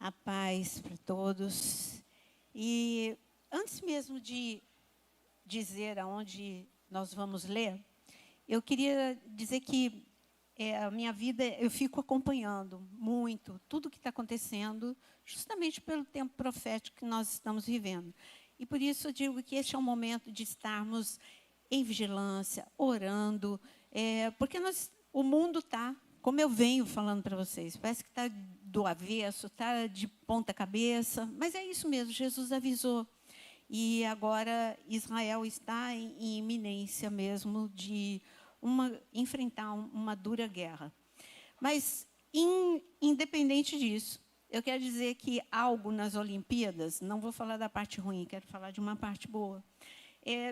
A paz para todos. E antes mesmo de dizer aonde nós vamos ler, eu queria dizer que a minha vida, eu fico acompanhando muito tudo que está acontecendo, justamente pelo tempo profético que nós estamos vivendo. E por isso eu digo que este é o momento de estarmos em vigilância, orando, porque o mundo está, como eu venho falando para vocês, parece que está do avesso, está de ponta cabeça, mas é isso mesmo, Jesus avisou. E agora Israel está em iminência mesmo de enfrentar uma dura guerra. Mas, independente disso, eu quero dizer que algo nas Olimpíadas, não vou falar da parte ruim, quero falar de uma parte boa,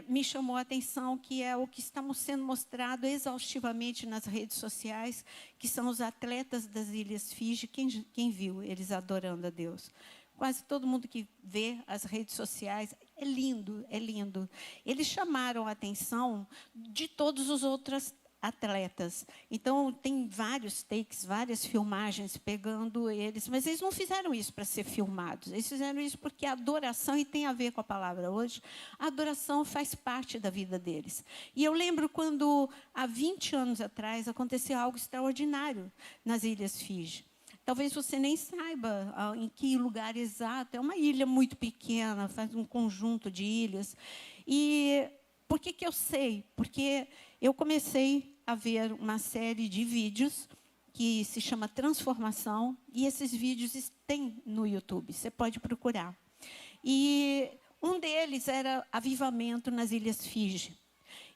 me chamou a atenção, que é o que está sendo mostrado exaustivamente nas redes sociais, que são os atletas das Ilhas Fiji. Quem viu eles adorando a Deus? Quase todo mundo que vê as redes sociais, é lindo, é lindo. Eles chamaram a atenção de todos os outros atletas. Então, tem vários takes, várias filmagens pegando eles, mas eles não fizeram isso para ser filmados. Eles fizeram isso porque a adoração, e tem a ver com a palavra hoje, a adoração faz parte da vida deles. E eu lembro quando, há 20 anos atrás, aconteceu algo extraordinário nas Ilhas Fiji. Talvez você nem saiba em que lugar exato. É uma ilha muito pequena, faz um conjunto de ilhas. E por que eu sei? Porque eu comecei a ver uma série de vídeos que se chama Transformação, e esses vídeos tem no YouTube, você pode procurar. E um deles era avivamento nas Ilhas Fiji.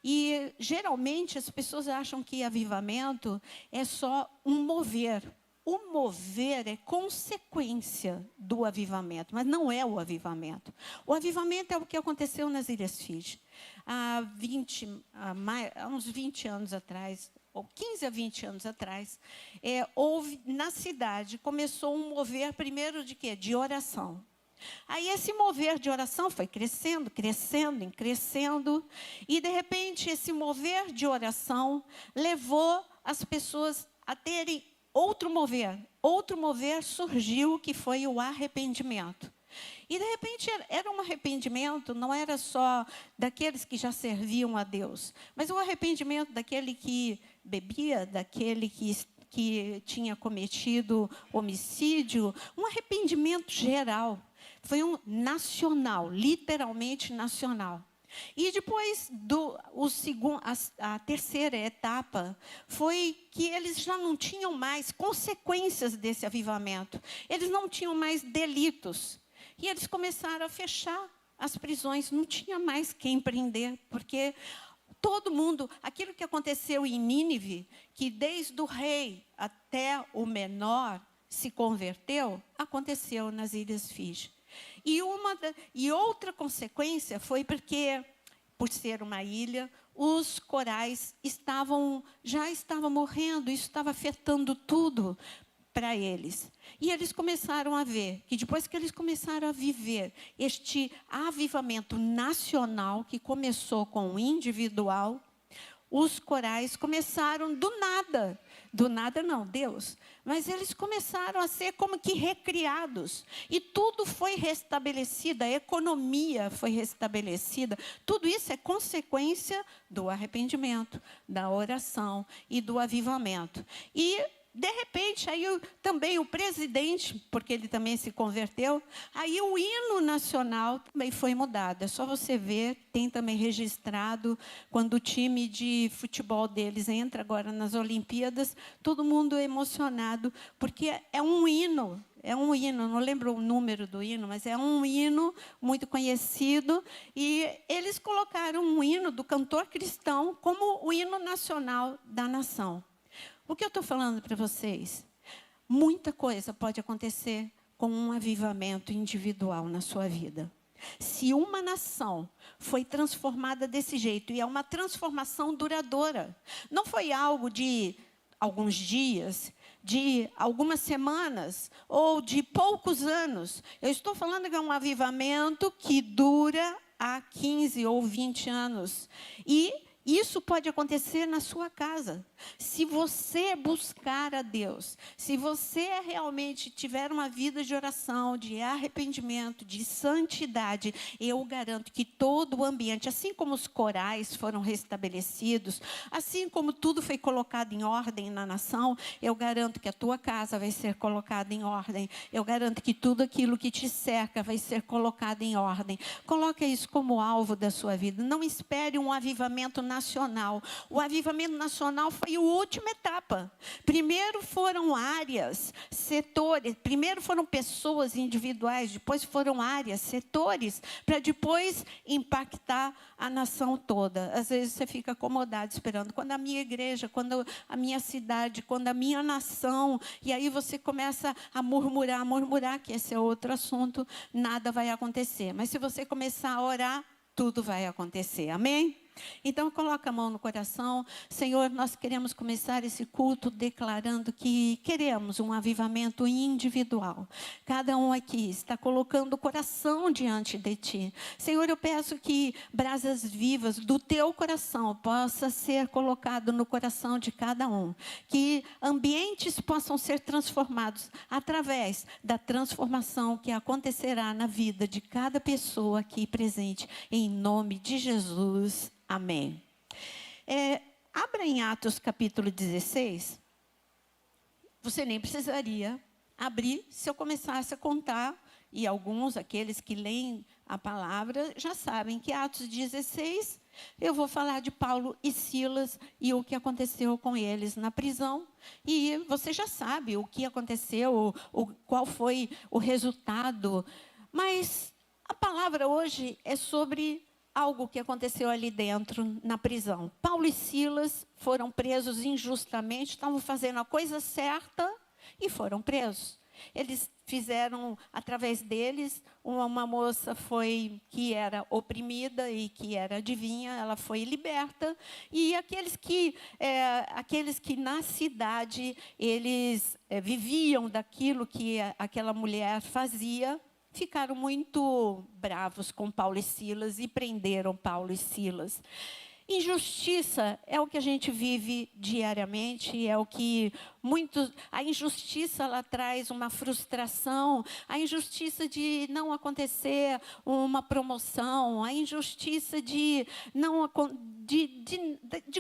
E, geralmente, as pessoas acham que avivamento é só um mover. O mover é consequência do avivamento, mas não é o avivamento. O avivamento é o que aconteceu nas Ilhas Fiji. Há uns 20 anos atrás, ou 15 a 20 anos atrás, houve, na cidade, começou um mover primeiro de quê? De oração. Aí esse mover de oração foi crescendo, crescendo, crescendo, e de repente esse mover de oração levou as pessoas a terem outro mover surgiu, que foi o arrependimento. E, de repente, era um arrependimento, não era só daqueles que já serviam a Deus, mas um arrependimento daquele que bebia, daquele que tinha cometido homicídio, um arrependimento geral. Foi um nacional, literalmente nacional. E depois, a terceira etapa foi que eles já não tinham mais consequências desse avivamento. Eles não tinham mais delitos. E eles começaram a fechar as prisões. Não tinha mais quem prender, porque todo mundo, aquilo que aconteceu em Nínive, que desde o rei até o menor se converteu, aconteceu nas Ilhas Fiji. E outra consequência foi porque, por ser uma ilha, os corais já estavam morrendo, isso estava afetando tudo para eles. E eles começaram a ver que, depois que eles começaram a viver este avivamento nacional, que começou com o individual, os corais começaram do nada não, Deus, mas eles começaram a ser como que recriados, e tudo foi restabelecido, a economia foi restabelecida. Tudo isso é consequência do arrependimento, da oração e do avivamento. E, de repente, aí também o presidente, porque ele também se converteu, aí o hino nacional também foi mudado. É só você ver, tem também registrado, quando o time de futebol deles entra agora nas Olimpíadas, todo mundo é emocionado, porque é um hino, não lembro o número do hino, mas é um hino muito conhecido, e eles colocaram um hino do cantor cristão como o hino nacional da nação. O que eu estou falando para vocês? Muita coisa pode acontecer com um avivamento individual na sua vida. Se uma nação foi transformada desse jeito, e é uma transformação duradoura, não foi algo de alguns dias, de algumas semanas, ou de poucos anos. Eu estou falando que é um avivamento que dura há 15 ou 20 anos. E Isso pode acontecer na sua casa. Se você buscar a Deus, se você realmente tiver uma vida de oração, de arrependimento, de santidade, eu garanto que todo o ambiente, assim como os corais foram restabelecidos, assim como tudo foi colocado em ordem na nação, eu garanto que a tua casa vai ser colocada em ordem. Eu garanto que tudo aquilo que te cerca vai ser colocado em ordem. Coloque isso como alvo da sua vida. Não espere um avivamento nacional. O avivamento nacional foi a última etapa. Primeiro foram áreas, setores, primeiro foram pessoas individuais, depois foram áreas, setores, para depois impactar a nação toda. Às vezes você fica acomodado esperando. Quando a minha igreja, quando a minha cidade, quando a minha nação, e aí você começa a murmurar, que esse é outro assunto, nada vai acontecer. Mas se você começar a orar, tudo vai acontecer. Amém? Então, coloca a mão no coração. Senhor, nós queremos começar esse culto declarando que queremos um avivamento individual. Cada um aqui está colocando o coração diante de Ti. Senhor, eu peço que brasas vivas do Teu coração possa ser colocado no coração de cada um. Que ambientes possam ser transformados através da transformação que acontecerá na vida de cada pessoa aqui presente. Em nome de Jesus. Amém. Abra em Atos capítulo 16. Você nem precisaria abrir se eu começasse a contar. E alguns, aqueles que leem a palavra, já sabem que Atos 16, eu vou falar de Paulo e Silas e o que aconteceu com eles na prisão. E você já sabe o que aconteceu, qual foi o resultado. Mas a palavra hoje é sobre algo que aconteceu ali dentro, na prisão. Paulo e Silas foram presos injustamente, estavam fazendo a coisa certa e foram presos. Eles fizeram, através deles, uma moça que era oprimida e que era adivinha, ela foi liberta. E aqueles que na cidade, eles viviam daquilo que aquela mulher fazia, ficaram muito bravos com Paulo e Silas e prenderam Paulo e Silas. Injustiça é o que a gente vive diariamente, é o que a injustiça ela traz uma frustração, a injustiça de não acontecer uma promoção, a injustiça de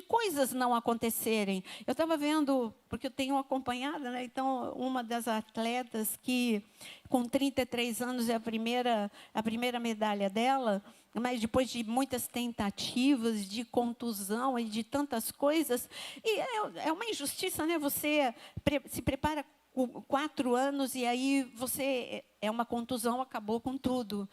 coisas não acontecerem. Eu estava vendo, porque eu tenho acompanhado, né? Então, uma das atletas que com 33 anos é a primeira medalha dela, mas depois de muitas tentativas, de contusão e de tantas coisas, e é uma injustiça, né? Você se prepara 4 anos e aí é uma contusão, acabou com tudo.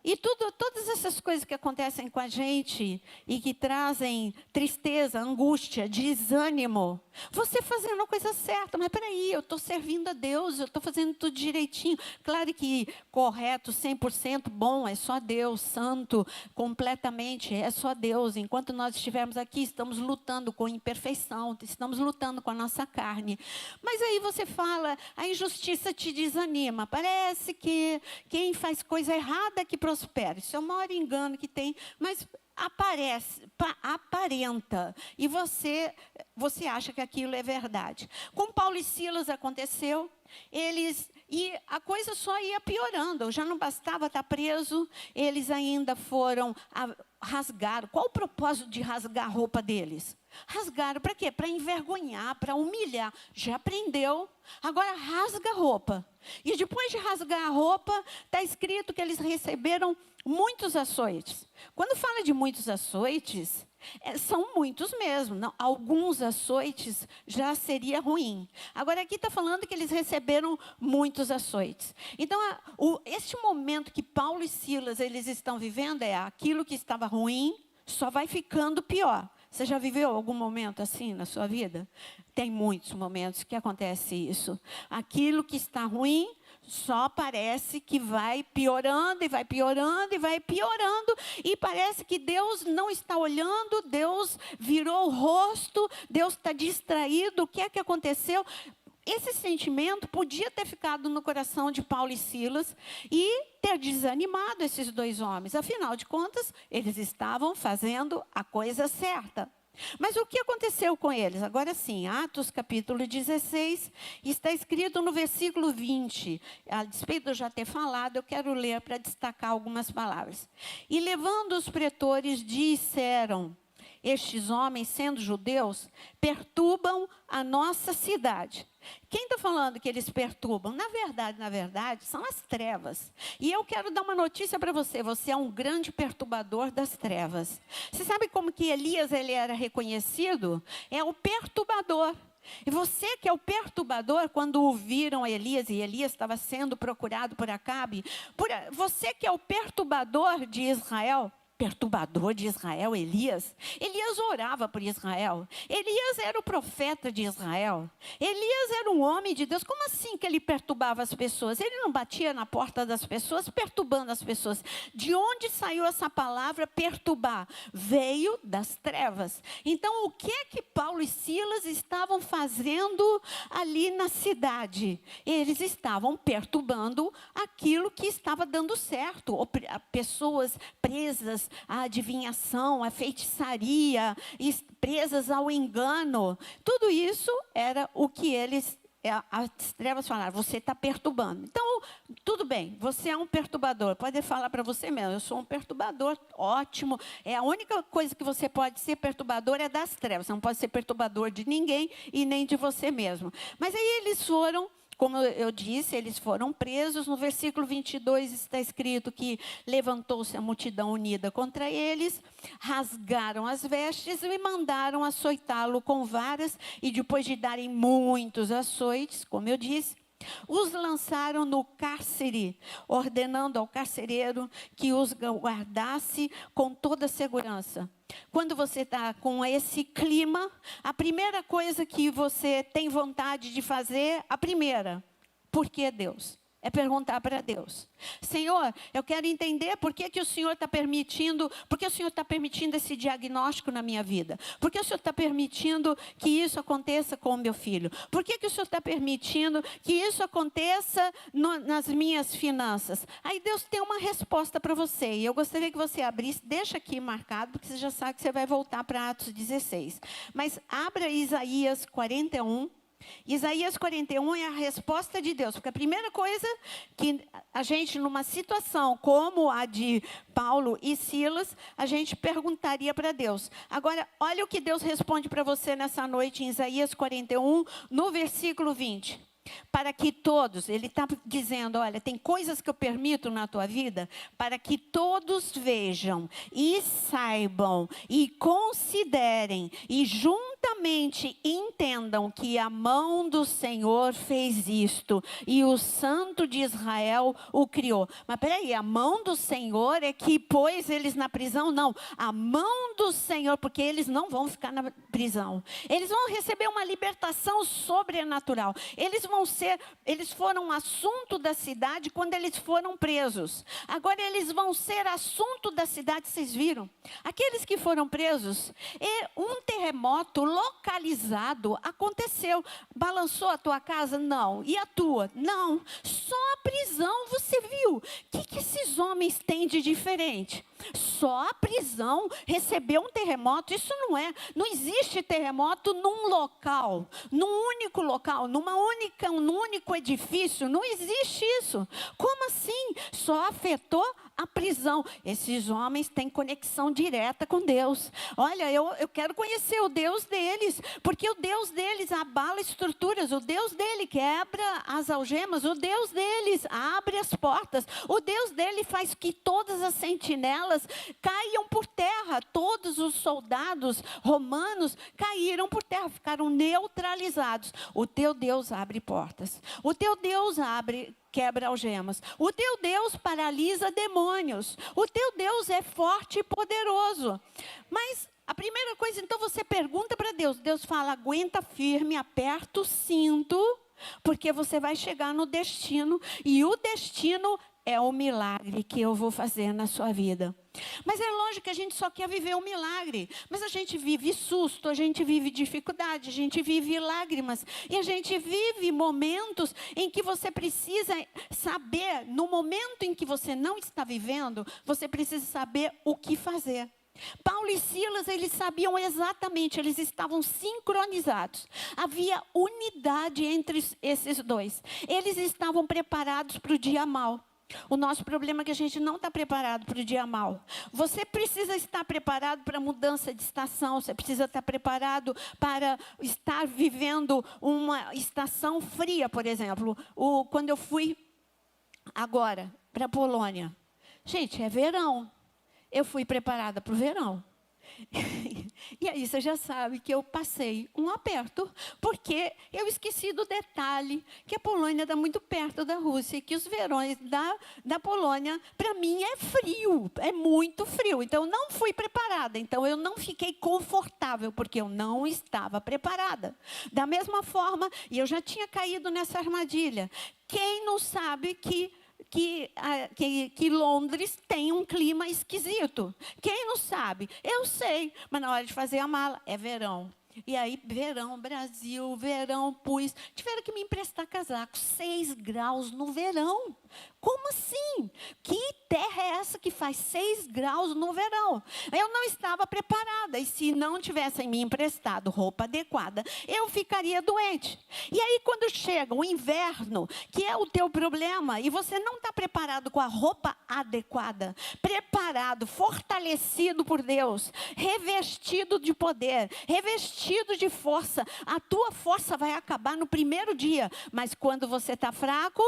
E todas essas coisas que acontecem com a gente e que trazem tristeza, angústia, desânimo. Você fazendo a coisa certa, mas peraí, eu estou servindo a Deus, eu estou fazendo tudo direitinho. Claro que correto, 100% bom, é só Deus, santo, completamente, é só Deus. Enquanto nós estivermos aqui, estamos lutando com imperfeição, estamos lutando com a nossa carne. Mas aí você fala, a injustiça te desanima. Parece que quem faz coisa errada que prospera. Isso é o maior engano que tem, mas aparenta. E você acha que aquilo é verdade. Com Paulo e Silas aconteceu, e a coisa só ia piorando. Já não bastava estar preso, eles ainda foram rasgar. Qual o propósito de rasgar a roupa deles? Rasgaram para quê? Para envergonhar, para humilhar. Já prendeu, agora rasga a roupa. E depois de rasgar a roupa, está escrito que eles receberam muitos açoites. Quando fala de muitos açoites, são muitos mesmo. Não, alguns açoites já seria ruim. Agora aqui está falando que eles receberam muitos açoites. Então, este momento que Paulo e Silas eles estão vivendo é aquilo que estava ruim, só vai ficando pior. Você já viveu algum momento assim na sua vida? Tem muitos momentos que acontece isso. Aquilo que está ruim só parece que vai piorando e vai piorando e vai piorando. E parece que Deus não está olhando, Deus virou o rosto, Deus está distraído. O que é que aconteceu? esse sentimento podia ter ficado no coração de Paulo e Silas e ter desanimado esses dois homens. Afinal de contas, eles estavam fazendo a coisa certa. Mas o que aconteceu com eles? Agora sim, Atos capítulo 16, está escrito no versículo 20. A despeito de eu já ter falado, eu quero ler para destacar algumas palavras. E levando os pretores, disseram: estes homens, sendo judeus, perturbam a nossa cidade. Quem está falando que eles perturbam? Na verdade, são as trevas. E eu quero dar uma notícia para você. Você é um grande perturbador das trevas. Você sabe como que Elias ele era reconhecido? É o perturbador. E você que é o perturbador, quando ouviram Elias, e Elias estava sendo procurado por Acabe, você que é o perturbador de Israel, Elias orava por Israel. Elias era o profeta de Israel. Elias era um homem de Deus. Como assim que ele perturbava as pessoas? Ele não batia na porta das pessoas, perturbando as pessoas. De onde saiu essa palavra perturbar? Veio das trevas. Então, o que é que Paulo e Silas estavam fazendo ali na cidade? Eles estavam perturbando aquilo que estava dando certo. Pessoas presas à adivinhação, à feitiçaria, presas ao engano. Tudo isso era o que as trevas falaram: você está perturbando. Então, tudo bem, você é um perturbador. Pode falar para você mesmo: eu sou um perturbador, ótimo. A única coisa que você pode ser perturbador é das trevas. Você não pode ser perturbador de ninguém e nem de você mesmo. Mas aí eles foram, como eu disse, eles foram presos. No versículo 22 está escrito que levantou-se a multidão unida contra eles, rasgaram as vestes e mandaram açoitá-lo com varas, e depois de darem muitos açoites, como eu disse, os lançaram no cárcere, ordenando ao carcereiro que os guardasse com toda segurança. Quando você está com esse clima, a primeira coisa que você tem vontade de fazer, por que Deus? É perguntar para Deus: Senhor, eu quero entender por que o Senhor está permitindo, esse diagnóstico na minha vida? Por que o Senhor está permitindo que isso aconteça com o meu filho? Por que o Senhor está permitindo que isso aconteça nas minhas finanças? Aí Deus tem uma resposta para você, e eu gostaria que você abrisse, deixa aqui marcado, porque você já sabe que você vai voltar para Atos 16. Mas abra Isaías 41. Isaías 41 é a resposta de Deus, porque a primeira coisa que a gente, numa situação como a de Paulo e Silas, a gente perguntaria para Deus. Agora, olha o que Deus responde para você nessa noite em Isaías 41, no versículo 20. Para que todos, ele está dizendo: olha, tem coisas que eu permito na tua vida, para que todos vejam e saibam e considerem e juntamente entendam que a mão do Senhor fez isto e o Santo de Israel o criou. Mas peraí, a mão do Senhor é que pôs eles na prisão? Não, a mão do Senhor, porque eles não vão ficar na prisão, eles vão receber uma libertação sobrenatural. Eles foram assunto da cidade quando eles foram presos. Agora eles vão ser assunto da cidade, vocês viram? Aqueles que foram presos, um terremoto localizado aconteceu. Balançou a tua casa? Não. E a tua? Não. Só a prisão, você viu? O que esses homens têm de diferente? Só a prisão recebeu um terremoto. Isso não existe terremoto num local, num único local, num único edifício. Não existe isso. Como assim? Só afetou a prisão. Esses homens têm conexão direta com Deus. Olha, eu quero conhecer o Deus deles, porque o Deus deles abala estruturas, o Deus dele quebra as algemas, o Deus deles abre as portas, o Deus dele faz que todas as sentinelas caiam por terra. Todos os soldados romanos caíram por terra, ficaram neutralizados. O teu Deus abre portas, o teu Deus quebra algemas. O teu Deus paralisa demônios. O teu Deus é forte e poderoso. Mas a primeira coisa, então, você pergunta para Deus. Deus fala: aguenta firme, aperta o cinto, porque você vai chegar no destino. E o destino é o milagre que eu vou fazer na sua vida. Mas é lógico que a gente só quer viver um milagre. Mas a gente vive susto, a gente vive dificuldade, a gente vive lágrimas. E a gente vive momentos em que você precisa saber, no momento em que você não está vivendo, você precisa saber o que fazer. Paulo e Silas, eles sabiam exatamente, eles estavam sincronizados. Havia unidade entre esses dois. Eles estavam preparados para o dia mau. O nosso problema é que a gente não está preparado para o dia mau. Você precisa estar preparado para a mudança de estação. Você precisa estar preparado para estar vivendo uma estação fria, por exemplo. Quando eu fui agora para a Polônia. Gente, é verão. Eu fui preparada para o verão. E aí você já sabe que eu passei um aperto, porque eu esqueci do detalhe que a Polônia está muito perto da Rússia, e que os verões da Polônia, para mim, é frio, é muito frio. Então, eu não fui preparada, então eu não fiquei confortável, porque eu não estava preparada. Da mesma forma, e eu já tinha caído nessa armadilha, quem não sabe que Londres tem um clima esquisito? Quem não sabe? Eu sei, mas na hora de fazer a mala, é verão. E aí, verão, Brasil, verão, tiveram que me emprestar casaco, 6 graus no verão. Como assim? Que terra é essa que faz 6 graus no verão? Eu não estava preparada, e se não tivessem me emprestado roupa adequada, eu ficaria doente. E aí, quando chega o inverno, que é o teu problema, e você não está preparado com a roupa adequada, preparado, fortalecido por Deus, revestido de poder, revestido de força, a tua força vai acabar no primeiro dia, mas quando você está fraco,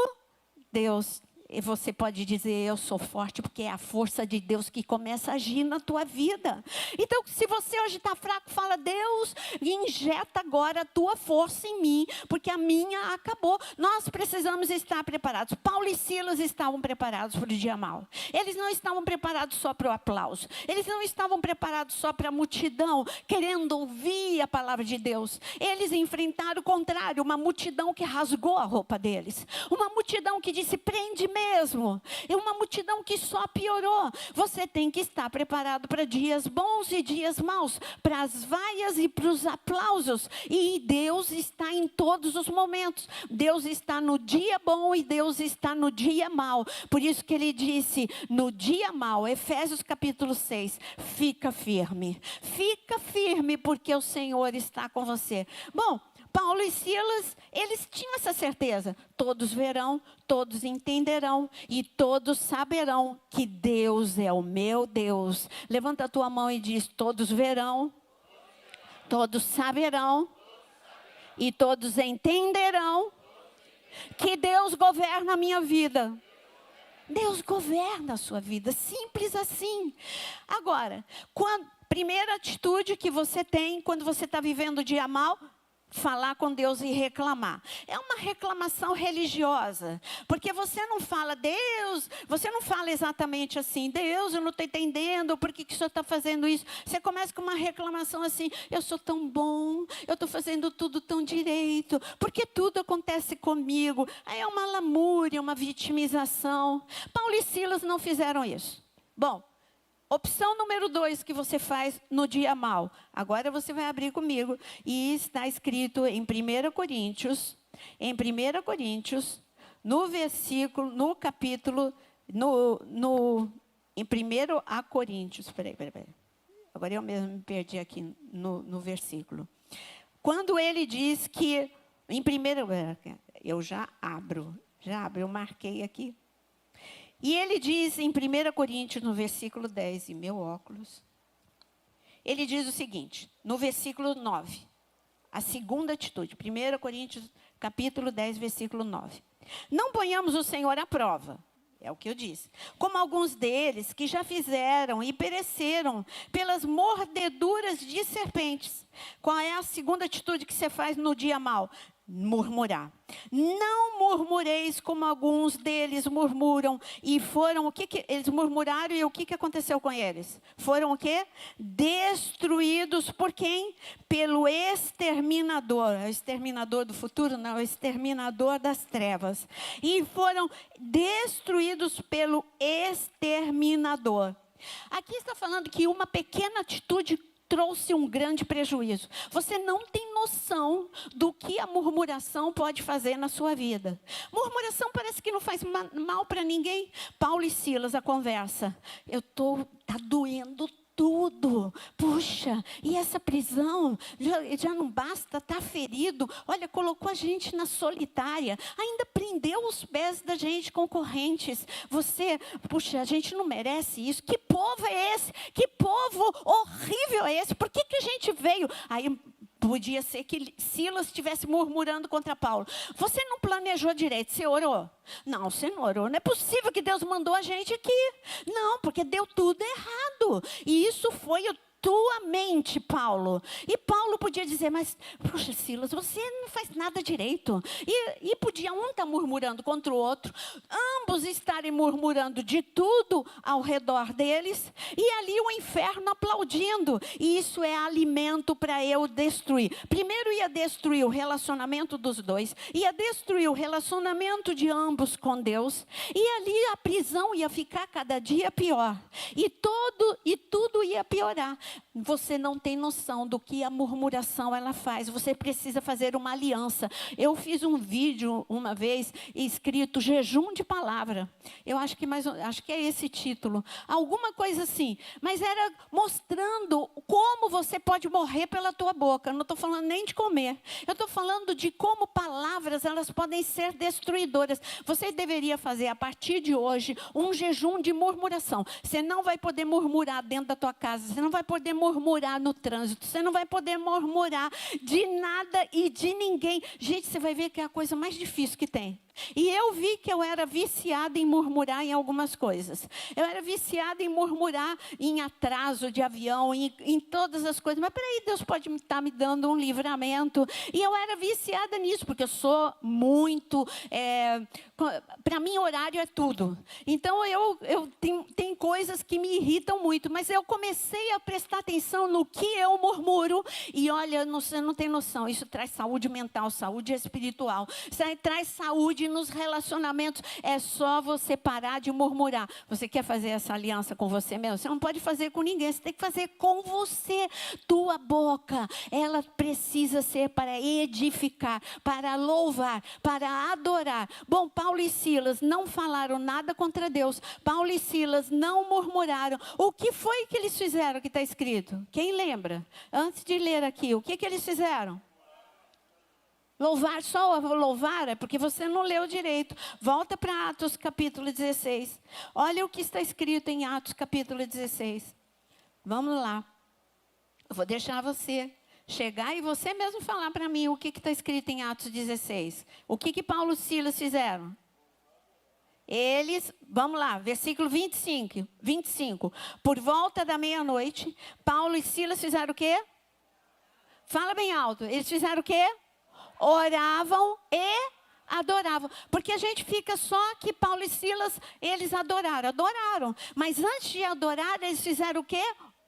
Deus, e você pode dizer, eu sou forte, porque é a força de Deus que começa a agir na tua vida. Então, se você hoje está fraco, fala, Deus, injeta agora a tua força em mim, porque a minha acabou. Nós precisamos estar preparados. Paulo e Silas estavam preparados para o dia mau. Eles não estavam preparados só para o aplauso. Eles não estavam preparados só para a multidão, querendo ouvir a palavra de Deus. Eles enfrentaram o contrário, uma multidão que rasgou a roupa deles. Uma multidão que disse, prende mesmo. É uma multidão que só piorou. Você tem que estar preparado para dias bons e dias maus, para as vaias e para os aplausos. E Deus está em todos os momentos. Deus está no dia bom e Deus está no dia mau. Por isso que ele disse, no dia mau, Efésios capítulo 6, fica firme. Fica firme, porque o Senhor está com você. Bom, Paulo e Silas, eles tinham essa certeza. Todos verão, todos entenderão e todos saberão que Deus é o meu Deus. Levanta a tua mão e diz, todos verão, todos saberão e todos entenderão que Deus governa a minha vida. Deus governa a sua vida, simples assim. Agora, primeira atitude que você tem quando você está vivendo o dia mau, falar com Deus e reclamar. É uma reclamação religiosa, porque você não fala, Deus, você não fala exatamente assim, Deus, eu não estou entendendo, por que o Senhor está fazendo isso? Você começa com uma reclamação assim, eu sou tão bom, eu estou fazendo tudo tão direito, porque tudo acontece comigo. Aí é uma lamúria, uma vitimização. Paulo e Silas não fizeram isso. Bom, opção número 2 que você faz no dia mau. Agora você vai abrir comigo. E está escrito em 1 Coríntios. Em 1 Coríntios, no versículo, no capítulo, em 1 Coríntios. Peraí. Agora eu mesmo me perdi aqui no versículo. Quando ele diz que, em primeiro, eu já abro, eu marquei aqui. E ele diz em 1 Coríntios, no versículo 10, e meu óculos, ele diz o seguinte, no versículo 9, a segunda atitude, 1 Coríntios, capítulo 10, versículo 9. Não ponhamos o Senhor à prova, é o que eu disse, como alguns deles que já fizeram e pereceram pelas mordeduras de serpentes. Qual é a segunda atitude que você faz no dia mau? Murmurar. Não murmureis como alguns deles murmuram. E foram, eles murmuraram e o que aconteceu com eles? Foram o quê? Destruídos por quem? Pelo exterminador. O exterminador do futuro? Não, o exterminador das trevas. E foram destruídos pelo exterminador. Aqui está falando que uma pequena atitude trouxe um grande prejuízo. Você não tem noção do que a murmuração pode fazer na sua vida. Murmuração parece que não faz mal para ninguém. Paulo e Silas, a conversa. Tá doendo tudo. Puxa, e essa prisão já não basta, tá ferido. Olha, colocou a gente na solitária. Ainda prendeu os pés da gente com correntes. Puxa, a gente não merece isso. Que povo é esse? Que povo horrível é esse? Por que a gente veio? Aí podia ser que Silas estivesse murmurando contra Paulo. Você não planejou direito, você orou? Não, você não orou. Não é possível que Deus mandou a gente aqui. Não, porque deu tudo errado. E isso foi tua mente, Paulo. E Paulo podia dizer, mas, poxa, Silas, você não faz nada direito. E podia um estar murmurando contra o outro, ambos estarem murmurando de tudo ao redor deles, e ali o inferno aplaudindo. E isso é alimento para eu destruir. Primeiro ia destruir o relacionamento dos dois, ia destruir o relacionamento de ambos com Deus, e ali a prisão ia ficar cada dia pior. E tudo ia piorar. Você não tem noção do que a murmuração ela faz. Você precisa fazer uma aliança. Eu fiz um vídeo uma vez escrito jejum de palavra. Eu acho que é esse título. Alguma coisa assim. Mas era mostrando como você pode morrer pela tua boca. Eu não estou falando nem de comer. Eu estou falando de como palavras elas podem ser destruidoras. Você deveria fazer a partir de hoje um jejum de murmuração. Você não vai poder murmurar dentro da tua casa. Você não vai poder murmurar no trânsito, você não vai poder murmurar de nada e de ninguém. Gente, você vai ver que é a coisa mais difícil que tem. E eu vi que eu era viciada em murmurar em algumas coisas. Eu era viciada em murmurar em atraso de avião, em todas as coisas. Mas peraí, Deus pode estar me dando um livramento. E eu era viciada nisso, porque eu sou muito... para mim, horário é tudo. Então, eu tenho coisas que me irritam muito. Mas eu comecei a prestar atenção no que eu murmuro. E olha, você não tem noção. Isso traz saúde mental, saúde espiritual. Isso traz saúde nos relacionamentos. É só você parar de murmurar. Você quer fazer essa aliança com você mesmo? Você não pode fazer com ninguém. Você tem que fazer com você. Tua boca, ela precisa ser para edificar, para louvar, para adorar. Bom, Paulo e Silas não falaram nada contra Deus. Paulo e Silas não murmuraram. O que foi que eles fizeram que está escrito? Quem lembra? Antes de ler aqui, o que eles fizeram? Louvar, só louvar é porque você não leu direito. Volta para Atos capítulo 16. Olha o que está escrito em Atos capítulo 16. Vamos lá. Eu vou deixar você chegar e você mesmo falar para mim o que está escrito em Atos 16. O que Paulo e Silas fizeram? Eles, vamos lá, versículo 25. Por volta da meia-noite, Paulo e Silas fizeram o quê? Fala bem alto. Eles fizeram o quê? Oravam e adoravam. Porque a gente fica só que Paulo e Silas, eles adoraram. Mas antes de adorar, eles fizeram o quê?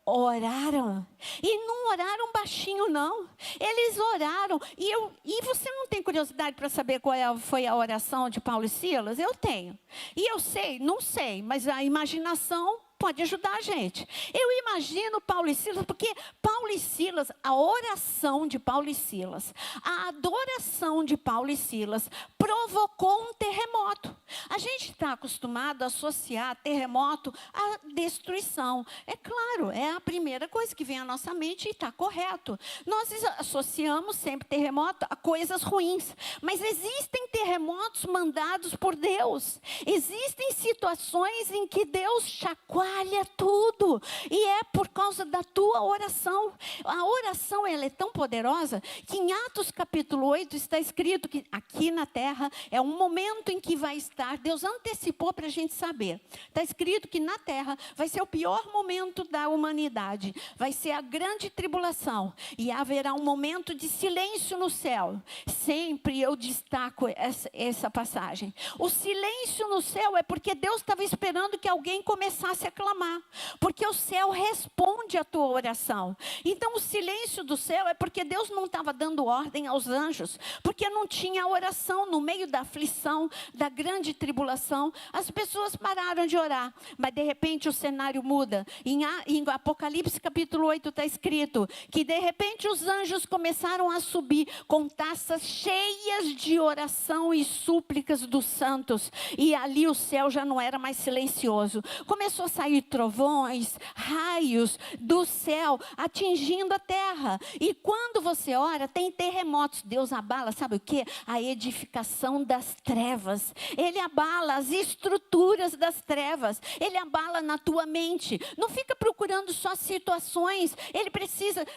Oraram. E não oraram baixinho, não. Eles oraram. E você não tem curiosidade para saber qual foi a oração de Paulo e Silas? Eu tenho. E eu sei, não sei, mas a imaginação pode ajudar a gente. Eu imagino Paulo e Silas, porque Paulo e Silas, a oração de Paulo e Silas, a adoração de Paulo e Silas provocou um terremoto. A gente está acostumado a associar terremoto à destruição. É claro, é a primeira coisa que vem à nossa mente e está correto. Nós associamos sempre terremoto a coisas ruins. Mas existem terremotos terremotos mandados por Deus. Existem situações em que Deus chacoalha tudo. E é por causa da tua oração. A oração, ela é tão poderosa que em Atos capítulo 8 está escrito que aqui na terra é um momento em que vai estar. Deus antecipou para a gente saber. Está escrito que na terra vai ser o pior momento da humanidade. Vai ser a grande tribulação. E haverá um momento de silêncio no céu. Sempre eu destaco essa passagem. O silêncio no céu é porque Deus estava esperando que alguém começasse a clamar. Porque o céu responde à tua oração. Então o silêncio do céu é porque Deus não estava dando ordem aos anjos. Porque não tinha oração no meio da aflição, da grande tribulação. As pessoas pararam de orar. Mas de repente o cenário muda. Em Apocalipse capítulo 8 está escrito que de repente os anjos começaram a subir com taças cheias de oração e súplicas dos santos. E ali o céu já não era mais silencioso. Começou a sair trovões, raios do céu atingindo a terra. E quando você ora, tem terremotos. Deus abala, sabe o que? A edificação das trevas. Ele abala as estruturas das trevas. Ele abala na tua mente. Não fica procurando só situações.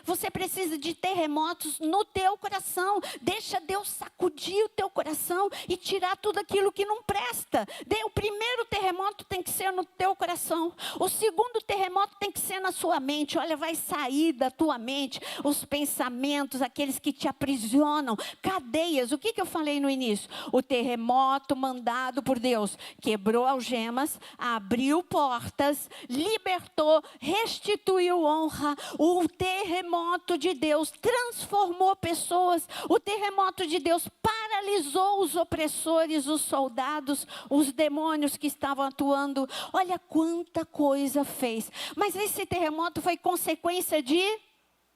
Você precisa de terremotos no teu coração. Deixa Deus sacudir o teu coração e tirar tudo aquilo que não presta. O primeiro terremoto tem que ser no teu coração. O segundo terremoto tem que ser na sua mente. Olha, vai sair da tua mente os pensamentos, aqueles que te aprisionam, cadeias. O que eu falei no início? O terremoto mandado por Deus quebrou algemas, abriu portas, libertou, restituiu honra. O terremoto de Deus transformou pessoas. O terremoto de Deus paralisou os opressores, os soldados, os demônios que estavam atuando. Olha quanta coisa fez. Mas esse terremoto foi consequência de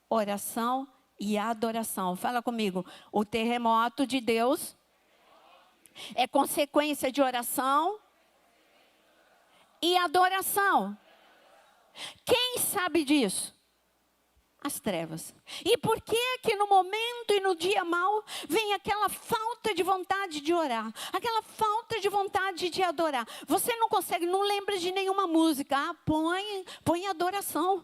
oração e adoração. Fala comigo. O terremoto de Deus é consequência de oração e adoração. Quem sabe disso? As trevas. E por que que no momento e no dia mau vem aquela falta de vontade de orar, aquela falta de vontade de adorar? Você não consegue, não lembra de nenhuma música. Põe adoração.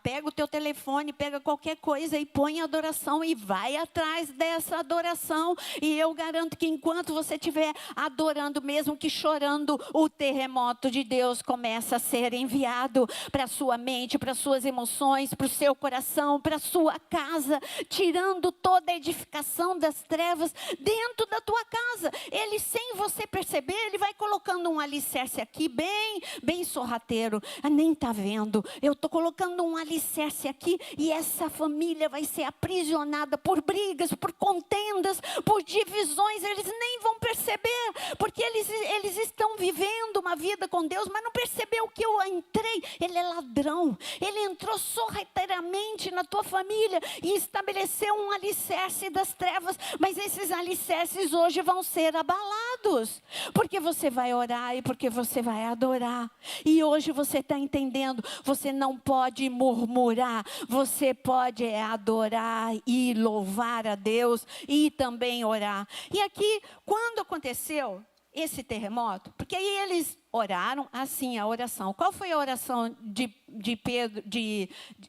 Pega o teu telefone, pega qualquer coisa e põe adoração e vai atrás dessa adoração. E eu garanto que enquanto você estiver adorando, mesmo que chorando, o terremoto de Deus começa a ser enviado para a sua mente, para as suas emoções, para o seu coração, para a sua casa, tirando toda a edificação das trevas dentro da tua casa. Ele, sem você perceber, ele vai colocando um alicerce aqui, bem sorrateiro. Nem está vendo, eu estou colocando um alicerce aqui e essa família vai ser aprisionada por brigas, por contendas, por divisões. Eles nem vão perceber, porque eles estão vivendo uma vida com Deus, mas não percebeu que eu entrei. Ele é ladrão, ele entrou sorrateiramente na tua família e estabeleceu um alicerce das trevas, mas esses alicerces hoje vão ser abalados, porque você vai orar e porque você vai adorar. E hoje você está entendendo, você não pode murmurar, você pode adorar e louvar a Deus e também orar. E aqui, quando aconteceu esse terremoto, porque aí eles oraram assim, a oração. Qual foi a oração de Pedro?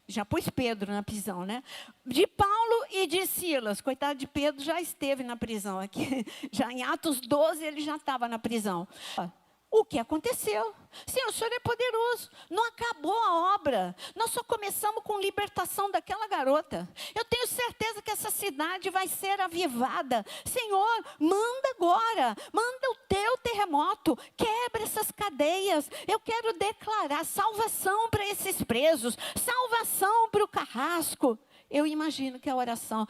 Já pus Pedro na prisão, né? De Paulo e de Silas. Coitado de Pedro, já esteve na prisão aqui. Já em Atos 12 ele já estava na prisão. O que aconteceu? Senhor, o Senhor é poderoso. Não acabou a obra. Nós só começamos com libertação daquela garota. Eu tenho certeza que essa cidade vai ser avivada. Senhor, manda agora. Manda o teu terremoto. Quebra essas cadeias. Eu quero declarar salvação para esses presos. Salvação para o carrasco. Eu imagino que a oração...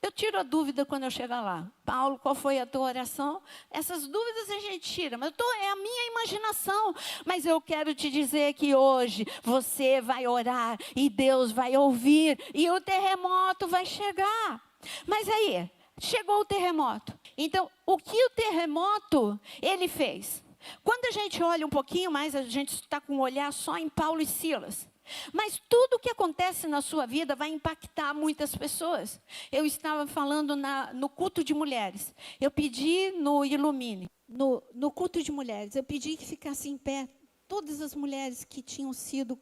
Eu tiro a dúvida quando eu chegar lá. Paulo, qual foi a tua oração? Essas dúvidas a gente tira, mas é a minha imaginação. Mas eu quero te dizer que hoje você vai orar e Deus vai ouvir e o terremoto vai chegar. Mas aí, chegou o terremoto. Então, o que o terremoto, ele fez? Quando a gente olha um pouquinho mais, a gente está com um olhar só em Paulo e Silas. Mas tudo que acontece na sua vida vai impactar muitas pessoas. Eu estava falando no culto de mulheres. Eu pedi no Ilumine, no culto de mulheres, eu pedi que ficasse em pé todas as mulheres que tinham sido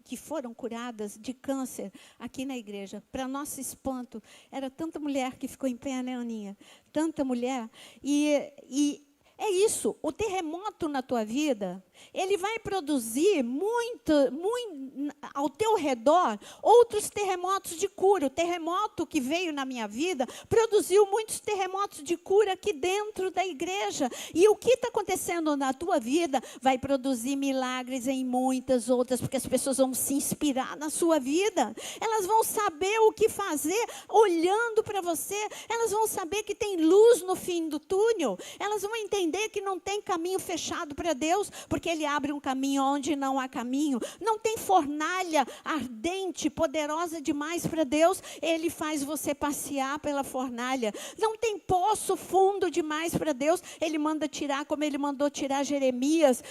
que foram curadas de câncer aqui na igreja. Para nosso espanto, era tanta mulher que ficou em pé, né, Aninha? Tanta mulher. E é isso, o terremoto na tua vida, ele vai produzir muito ao teu redor outros terremotos de cura. O terremoto que veio na minha vida produziu muitos terremotos de cura aqui dentro da igreja. E o que está acontecendo na tua vida vai produzir milagres em muitas outras, porque as pessoas vão se inspirar na sua vida. Elas vão saber o que fazer olhando para você. Elas vão saber que tem luz no fim do túnel. Elas vão entender que não tem caminho fechado para Deus, porque Ele abre um caminho onde não há caminho. Não tem fornalha ardente, poderosa demais para Deus, Ele faz você passear pela fornalha. Não tem poço fundo demais para Deus, Ele manda tirar, como Ele mandou tirar Jeremias,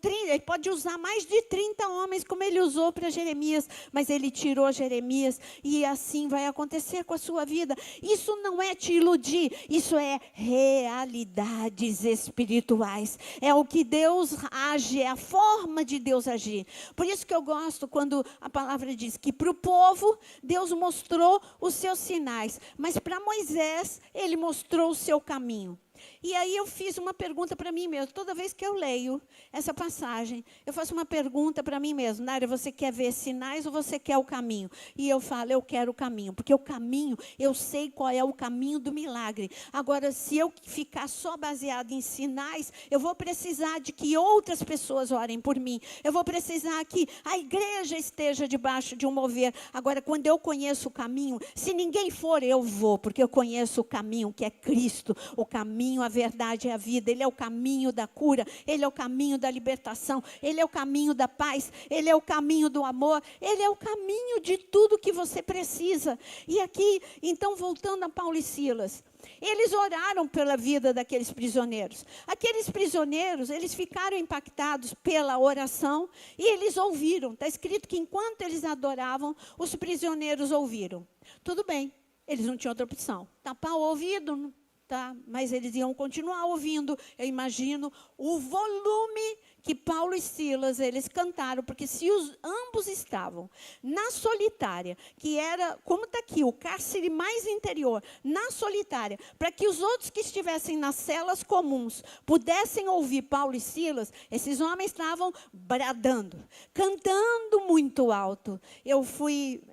Ele pode usar mais de 30 homens, como Ele usou para Jeremias, mas Ele tirou Jeremias, e assim vai acontecer com a sua vida. Isso não é te iludir, isso é realidades espirituais, é o que Deus age, é a forma de Deus agir. Por isso que eu gosto quando a palavra diz que para o povo Deus mostrou os seus sinais, mas para Moisés Ele mostrou o seu caminho. E aí eu fiz uma pergunta para mim mesmo. Toda vez que eu leio essa passagem, eu faço uma pergunta para mim mesmo. Nária, você quer ver sinais ou você quer o caminho? E eu falo, eu quero o caminho. Porque o caminho, eu sei qual é o caminho do milagre. Agora, se eu ficar só baseado em sinais, eu vou precisar de que outras pessoas orem por mim. Eu vou precisar que a igreja esteja debaixo de um mover. Agora, quando eu conheço o caminho, se ninguém for, eu vou. Porque eu conheço o caminho, que é Cristo. O caminho, a verdade e a vida. Ele é o caminho da cura, Ele é o caminho da libertação, Ele é o caminho da paz, Ele é o caminho do amor, Ele é o caminho de tudo que você precisa. E aqui, então, voltando a Paulo e Silas, eles oraram pela vida daqueles prisioneiros. Aqueles prisioneiros, eles ficaram impactados pela oração e eles ouviram. Está escrito que enquanto eles adoravam, os prisioneiros ouviram. Tudo bem, eles não tinham outra opção. Tapar o ouvido, tá? Mas eles iam continuar ouvindo, eu imagino, o volume que Paulo e Silas, eles cantaram, porque se ambos estavam na solitária, que era, como está aqui, o cárcere mais interior, na solitária, para que os outros que estivessem nas celas comuns pudessem ouvir Paulo e Silas, esses homens estavam bradando, cantando muito alto. Eu fui,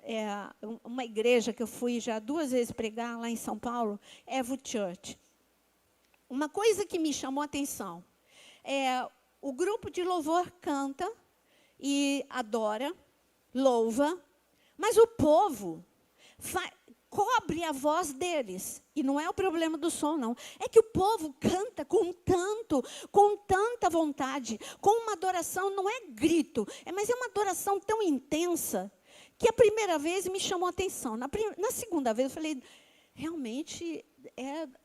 uma igreja que eu fui já 2 vezes pregar lá em São Paulo, Evo Church. Uma coisa que me chamou a atenção o grupo de louvor canta e adora, louva, mas o povo cobre a voz deles. E não é o problema do som, não. É que o povo canta com tanta vontade, com uma adoração, não é grito, mas é uma adoração tão intensa, que a primeira vez me chamou a atenção. Na segunda vez eu falei, realmente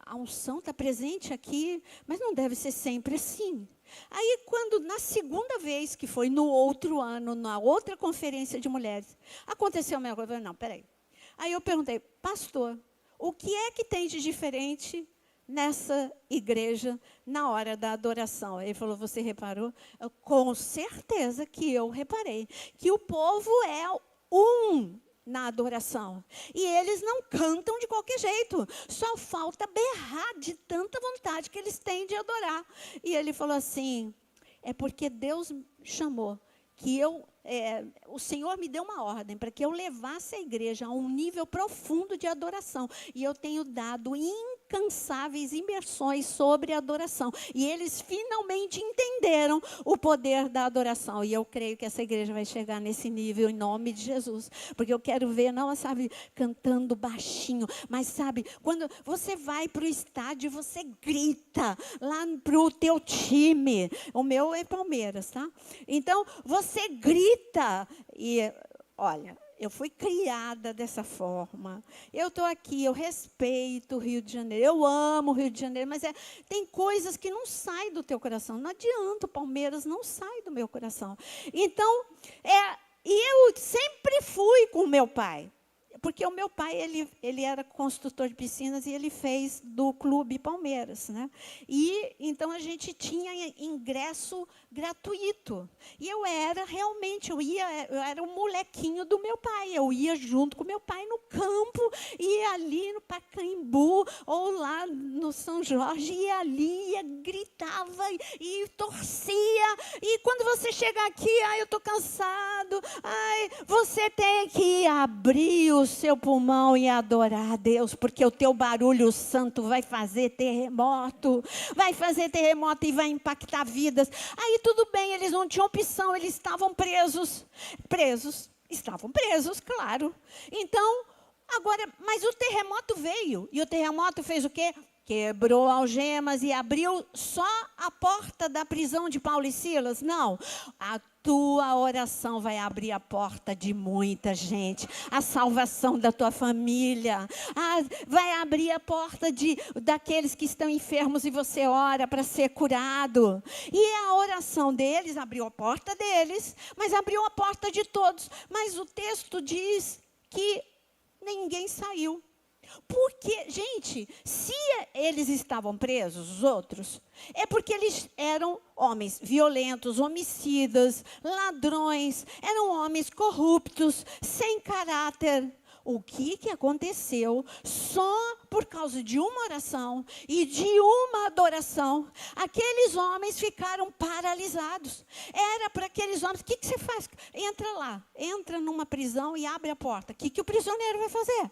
a unção está presente aqui, mas não deve ser sempre assim. Aí, quando na segunda vez, que foi no outro ano, na outra conferência de mulheres, aconteceu a mesma coisa. Eu falei, não, peraí. Aí eu perguntei, pastor, o que é que tem de diferente nessa igreja na hora da adoração? Ele falou, você reparou? Com certeza que eu reparei, que o povo é na adoração. E eles não cantam de qualquer jeito. Só falta berrar de tanta vontade que eles têm de adorar. E ele falou assim, é porque Deus chamou, que o Senhor me deu uma ordem para que eu levasse a igreja a um nível profundo de adoração. E eu tenho dado incansáveis imersões sobre adoração. E eles finalmente entenderam o poder da adoração. E eu creio que essa igreja vai chegar nesse nível em nome de Jesus. Porque eu quero ver, não, sabe, cantando baixinho, mas sabe, quando você vai para o estádio, você grita lá para o teu time. O meu é Palmeiras, tá? Então, você grita. E, olha, eu fui criada dessa forma. Eu estou aqui, eu respeito o Rio de Janeiro, eu amo o Rio de Janeiro, mas tem coisas que não saem do teu coração. Não adianta, o Palmeiras não sai do meu coração. Então, E eu sempre fui com o meu pai. Porque o meu pai, ele era construtor de piscinas e ele fez do Clube Palmeiras, né? E então a gente tinha ingresso gratuito. E eu era realmente, eu era o molequinho do meu pai. Eu ia junto com meu pai no campo, ia ali no Pacaembu, ou lá no São Jorge, ia ali, gritava e torcia. E quando você chega aqui, eu estou cansado, você tem que abrir o seu pulmão e adorar a Deus, porque o teu barulho santo vai fazer terremoto e vai impactar vidas. Aí tudo bem, eles não tinham opção, eles estavam estavam presos, claro. Então, agora, mas o terremoto veio, e o terremoto fez o quê? Quebrou algemas e abriu só a porta da prisão de Paulo e Silas? Não, a tua oração vai abrir a porta de muita gente, a salvação da tua família, vai abrir a porta daqueles que estão enfermos e você ora para ser curado. E a oração deles abriu a porta deles, mas abriu a porta de todos. Mas o texto diz que ninguém saiu. Porque, gente, se eles estavam presos, os outros, é porque eles eram homens violentos, homicidas, ladrões, eram homens corruptos, sem caráter. O que aconteceu só por causa de uma oração e de uma adoração? Aqueles homens ficaram paralisados. Era para aqueles homens, o que você faz? Entra lá, entra numa prisão e abre a porta. O que o prisioneiro vai fazer?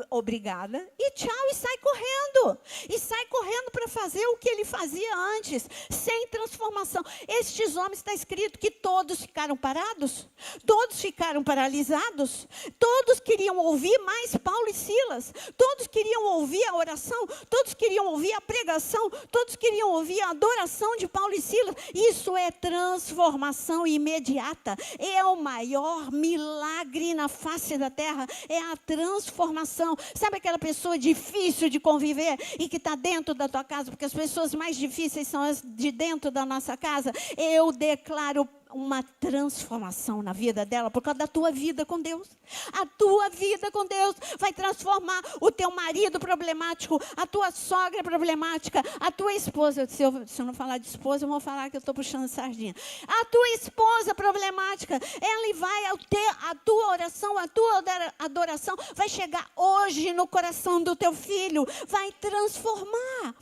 Obrigada, e tchau, e sai correndo. E sai correndo para fazer o que ele fazia antes, sem transformação. Estes homens, está escrito que todos ficaram parados, todos ficaram paralisados, todos queriam ouvir mais Paulo e Silas, todos queriam ouvir a oração, todos queriam ouvir a pregação, todos queriam ouvir a adoração de Paulo e Silas. Isso é transformação imediata, é o maior milagre na face da terra, é a transformação. Sabe aquela pessoa difícil de conviver e que está dentro da tua casa, porque as pessoas mais difíceis são as de dentro da nossa casa? Eu declaro uma transformação na vida dela por causa da tua vida com Deus. A tua vida com Deus vai transformar o teu marido problemático, a tua sogra problemática, a tua esposa. Se eu não falar de esposa, eu vou falar que eu estou puxando sardinha. A tua esposa problemática, ela vai ter a tua oração, a tua adoração vai chegar hoje no coração do teu filho, vai transformar.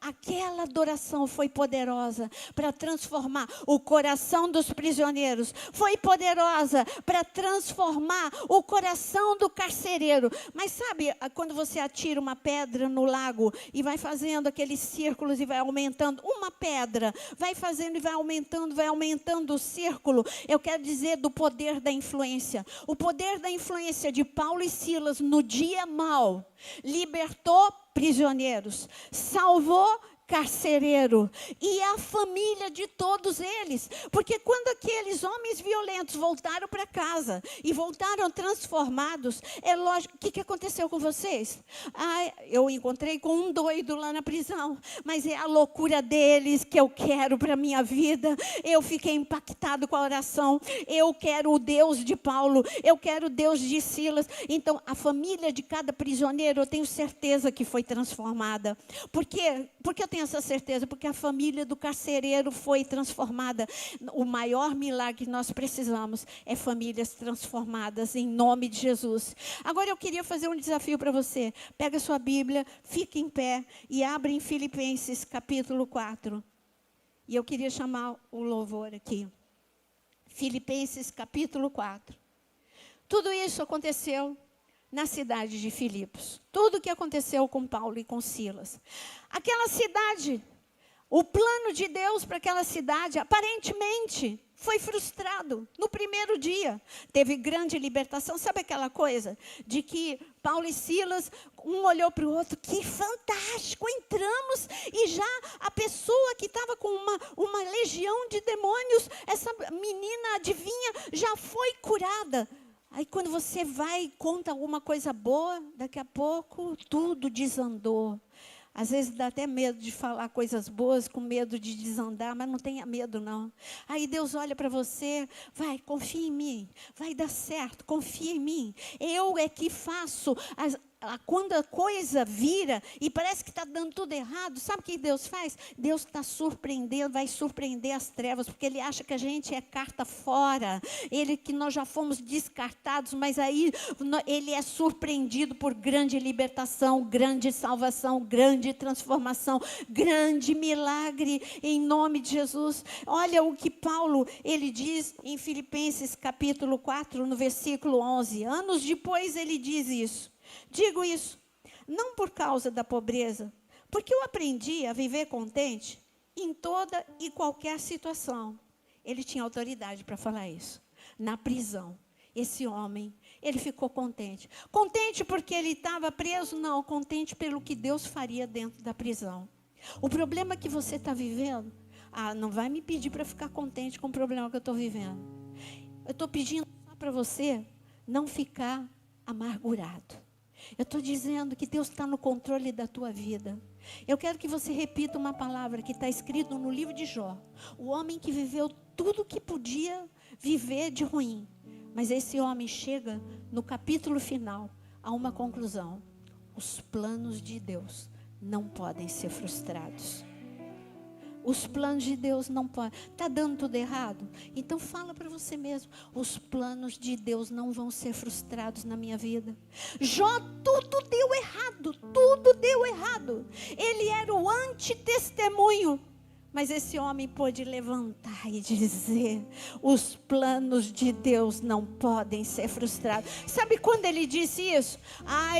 Aquela adoração foi poderosa para transformar o coração dos prisioneiros, foi poderosa para transformar o coração do carcereiro. Mas sabe, quando você atira uma pedra no lago e vai fazendo aqueles círculos e vai aumentando, uma pedra vai fazendo e vai aumentando o círculo. Eu quero dizer do poder da influência. O poder da influência de Paulo e Silas no dia mau libertou prisioneiros, salvou carcereiro e a família de todos eles, porque quando aqueles homens violentos voltaram para casa e voltaram transformados, é lógico, o que aconteceu com vocês? Eu encontrei com um doido lá na prisão, mas é a loucura deles que eu quero para a minha vida. Eu fiquei impactado com a oração, eu quero o Deus de Paulo, eu quero o Deus de Silas. Então a família de cada prisioneiro, eu tenho certeza que foi transformada. Por quê? Porque eu tenho essa certeza, porque a família do carcereiro foi transformada. O maior milagre que nós precisamos é famílias transformadas, em nome de Jesus. Agora eu queria fazer um desafio para você. Pega a sua Bíblia, fique em pé e abre em Filipenses capítulo 4. E eu queria chamar o louvor aqui. Filipenses capítulo 4. Tudo isso aconteceu na cidade de Filipos. Tudo o que aconteceu com Paulo e com Silas. Aquela cidade, o plano de Deus para aquela cidade, aparentemente, foi frustrado no primeiro dia. Teve grande libertação. Sabe aquela coisa de que Paulo e Silas, um olhou para o outro, que fantástico, entramos e já a pessoa que estava com uma legião de demônios, essa menina adivinha, já foi curada. Aí quando você vai e conta alguma coisa boa, daqui a pouco tudo desandou. Às vezes dá até medo de falar coisas boas, com medo de desandar, mas não tenha medo não. Aí Deus olha para você, vai, confia em mim, vai dar certo, confia em mim. Eu é que faço, quando a coisa vira e parece que está dando tudo errado, sabe o que Deus faz? Deus está surpreendendo, vai surpreender as trevas, porque Ele acha que a gente é carta fora, que nós já fomos descartados, mas aí Ele é surpreendido por grande libertação, grande salvação, grande transformação, grande milagre, em nome de Jesus. Olha o que Paulo, ele diz em Filipenses capítulo 4, no versículo 11, anos depois ele diz isso. Digo isso, não por causa da pobreza, porque eu aprendi a viver contente em toda e qualquer situação. Ele tinha autoridade para falar isso. Na prisão, esse homem, ele ficou contente. Contente porque ele estava preso? Não, contente pelo que Deus faria dentro da prisão. O problema que você está vivendo, não vai me pedir para ficar contente com o problema que eu estou vivendo. Eu estou pedindo só para você não ficar amargurado. Eu estou dizendo que Deus está no controle da tua vida. Eu quero que você repita uma palavra que está escrito no livro de Jó. O homem que viveu tudo que podia viver de ruim. Mas esse homem chega no capítulo final a uma conclusão. Os planos de Deus não podem ser frustrados. Os planos de Deus não podem. Está dando tudo errado? Então fala para você mesmo. Os planos de Deus não vão ser frustrados na minha vida. Jó, tudo deu errado. Tudo deu errado. Ele era o antitestemunho. Mas esse homem pôde levantar e dizer: os planos de Deus não podem ser frustrados. Sabe quando ele disse isso?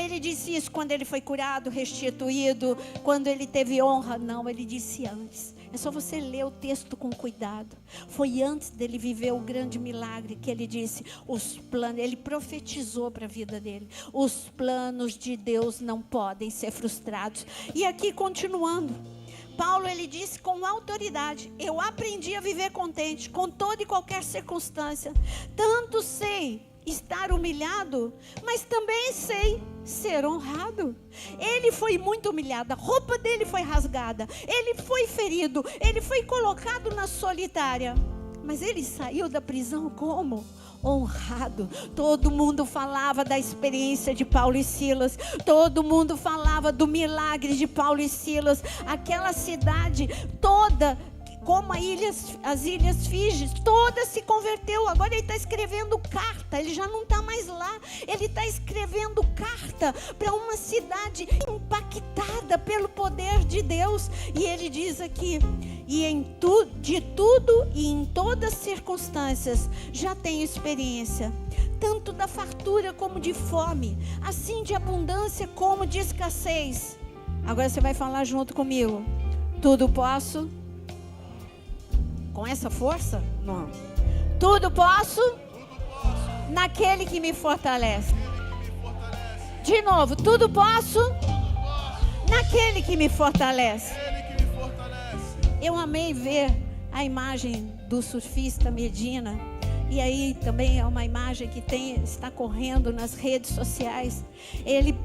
Ele disse isso quando ele foi curado, restituído, quando ele teve honra. Não, ele disse antes. É só você ler o texto com cuidado. Foi antes dele viver o grande milagre que ele disse, ele profetizou para a vida dele. Os planos de Deus não podem ser frustrados. E aqui continuando, Paulo ele disse com autoridade, eu aprendi a viver contente com toda e qualquer circunstância. Tanto sei estar humilhado, mas também sei ser honrado. Ele foi muito humilhado, a roupa dele foi rasgada, ele foi ferido, ele foi colocado na solitária, mas ele saiu da prisão como? Honrado. Todo mundo falava da experiência de Paulo e Silas, todo mundo falava do milagre de Paulo e Silas. Aquela cidade toda, como as ilhas Fígis, toda se converteu. Agora ele está escrevendo carta, ele já não está mais lá, ele está escrevendo carta para uma cidade impactada pelo poder de Deus. E ele diz aqui, de tudo e em todas as circunstâncias já tenho experiência, tanto da fartura como de fome, assim de abundância como de escassez. Agora você vai falar junto comigo. Tudo posso. Com essa força? Não. Tudo posso naquele que me fortalece. De novo, tudo posso naquele que me fortalece. Eu amei ver a imagem do surfista Medina. E aí também é uma imagem que está correndo nas redes sociais. Ele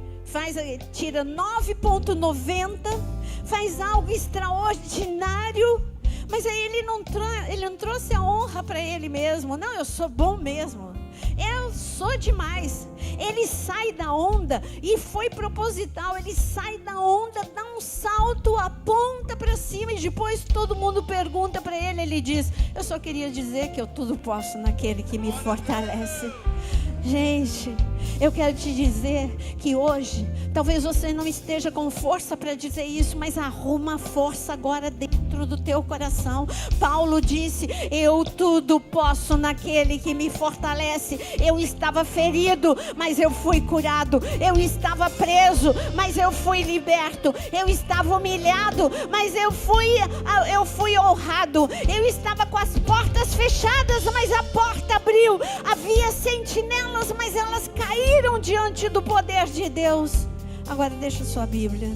tira 9,90, faz algo extraordinário. Mas aí ele não trouxe a honra para ele mesmo. Não, eu sou bom mesmo. Eu sou demais. Ele sai da onda e foi proposital. Ele sai da onda, dá um salto, aponta para cima e depois todo mundo pergunta para ele. Ele diz: eu só queria dizer que eu tudo posso naquele que me fortalece. Gente, eu quero te dizer que hoje, talvez você não esteja com força para dizer isso, mas arruma força agora dentro do teu coração. Paulo disse: eu tudo posso naquele que me fortalece. Eu estava ferido, mas eu fui curado. Eu estava preso, mas eu fui liberto. Eu estava humilhado, mas eu fui honrado. Eu estava com as portas fechadas, mas a porta abriu. Havia sentinelas, mas elas caíram diante do poder de Deus. Agora deixa sua Bíblia.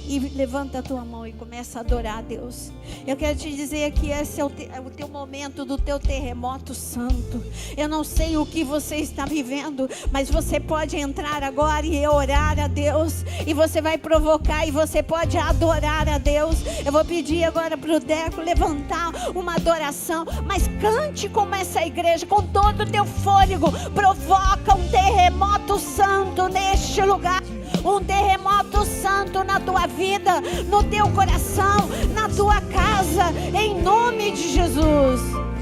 E levanta a tua mão e começa a adorar a Deus. Eu quero te dizer que esse é o teu momento do teu terremoto santo. Eu não sei o que você está vivendo, mas você pode entrar agora e orar a Deus. E você vai provocar e você pode adorar a Deus. Eu vou pedir agora para o Deco levantar uma adoração. Mas cante como essa igreja, com todo o teu fôlego. Provoca um terremoto santo neste lugar. Um terremoto santo na tua vida, no teu coração, na tua casa, em nome de Jesus.